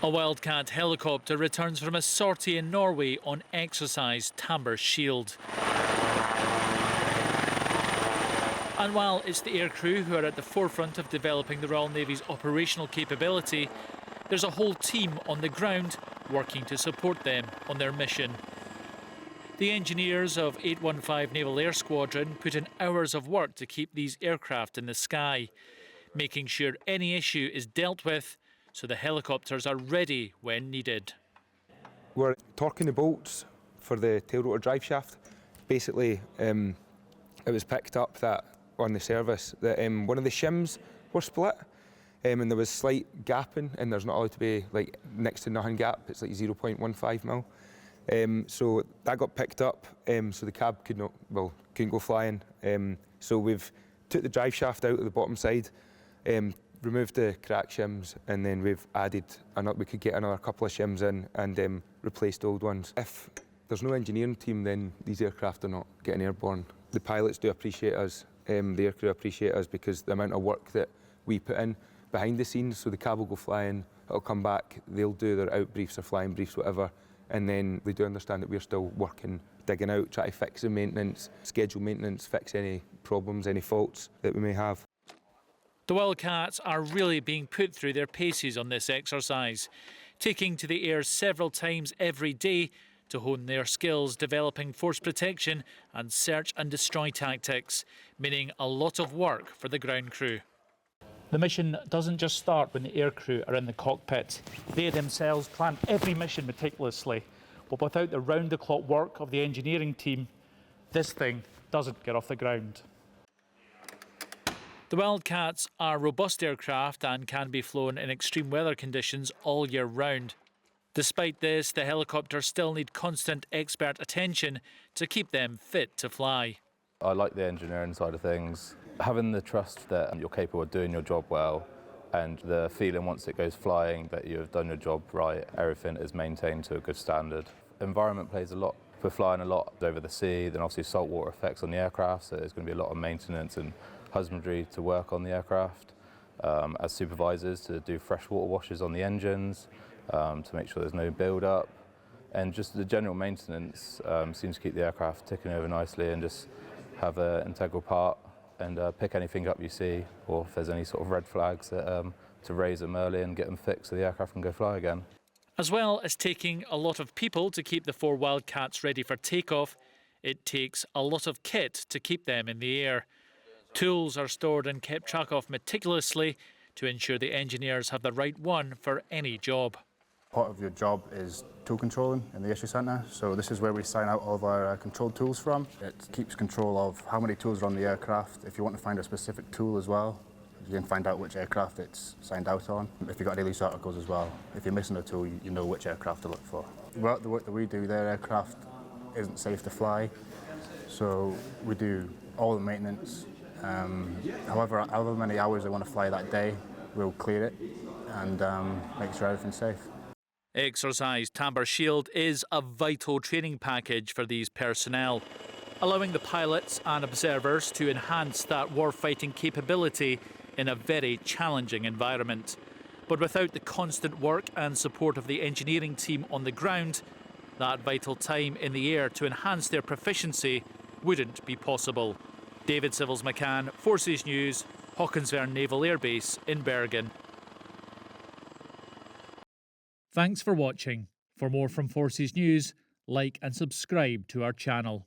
A Wildcat helicopter returns from a sortie in Norway on Exercise Tamber Shield. And while it's the aircrew who are at the forefront of developing the Royal Navy's operational capability, there's a whole team on the ground working to support them on their mission. The engineers of 815 Naval Air Squadron put in hours of work to keep these aircraft in the sky, making sure any issue is dealt with so the helicopters are ready when needed. We're torquing the bolts for the tail rotor driveshaft. Basically, it was picked up that on the service that one of the shims were split, and there was slight gapping, and there's not allowed to be like next to nothing gap. It's like 0.15 mil. So that got picked up, so the cab couldn't go flying. So we've took the driveshaft out of the bottom side, removed the crack shims, and then we've added we could get another couple of shims in and replaced old ones. If there's no engineering team, then these aircraft are not getting airborne. The pilots do appreciate us, the aircrew appreciate us because the amount of work that we put in behind the scenes. So the cab will go flying, it'll come back, they'll do their out briefs or flying briefs, whatever, and then they do understand that we're still working, digging out, try to fix the maintenance, schedule maintenance, fix any problems, any faults that we may have. The Wildcats are really being put through their paces on this exercise, taking to the air several times every day to hone their skills developing force protection and search and destroy tactics, meaning a lot of work for the ground crew. The mission doesn't just start when the aircrew are in the cockpit. They themselves plan every mission meticulously, but without the round-the-clock work of the engineering team, this thing doesn't get off the ground. The Wildcats are robust aircraft and can be flown in extreme weather conditions all year round. Despite this, the helicopters still need constant expert attention to keep them fit to fly. I like the engineering side of things. Having the trust that you're capable of doing your job well, and the feeling once it goes flying that you've done your job right, everything is maintained to a good standard. Environment plays a lot. We're flying a lot over the sea, then obviously saltwater effects on the aircraft, so there's going to be a lot of maintenance and husbandry to work on the aircraft. As supervisors, to do freshwater washes on the engines, to make sure there's no build-up, and just the general maintenance seems to keep the aircraft ticking over nicely, and just have an integral part and pick anything up you see, or if there's any sort of red flags, to raise them early and get them fixed so the aircraft can go fly again. As well as taking a lot of people to keep the 4 Wildcats ready for takeoff, it takes a lot of kit to keep them in the air. Tools are stored and kept track of meticulously to ensure the engineers have the right one for any job. Part of your job is tool controlling in the issue centre, so this is where we sign out all of our controlled tools from. It keeps control of how many tools are on the aircraft. If you want to find a specific tool as well, you can find out which aircraft it's signed out on. If you've got any loose articles as well, if you're missing a tool, you know which aircraft to look for. Well, the work that we do, their aircraft isn't safe to fly, so we do all the maintenance. However many hours they want to fly that day, we'll clear it and make sure everything's safe. Exercise Tamber Shield is a vital training package for these personnel, allowing the pilots and observers to enhance that warfighting capability in a very challenging environment. But without the constant work and support of the engineering team on the ground, that vital time in the air to enhance their proficiency wouldn't be possible. David Sivills-McCann, Forces News, Håkonsvern Naval Air Base in Bergen. Thanks for watching. For more from Forces News, like and subscribe to our channel.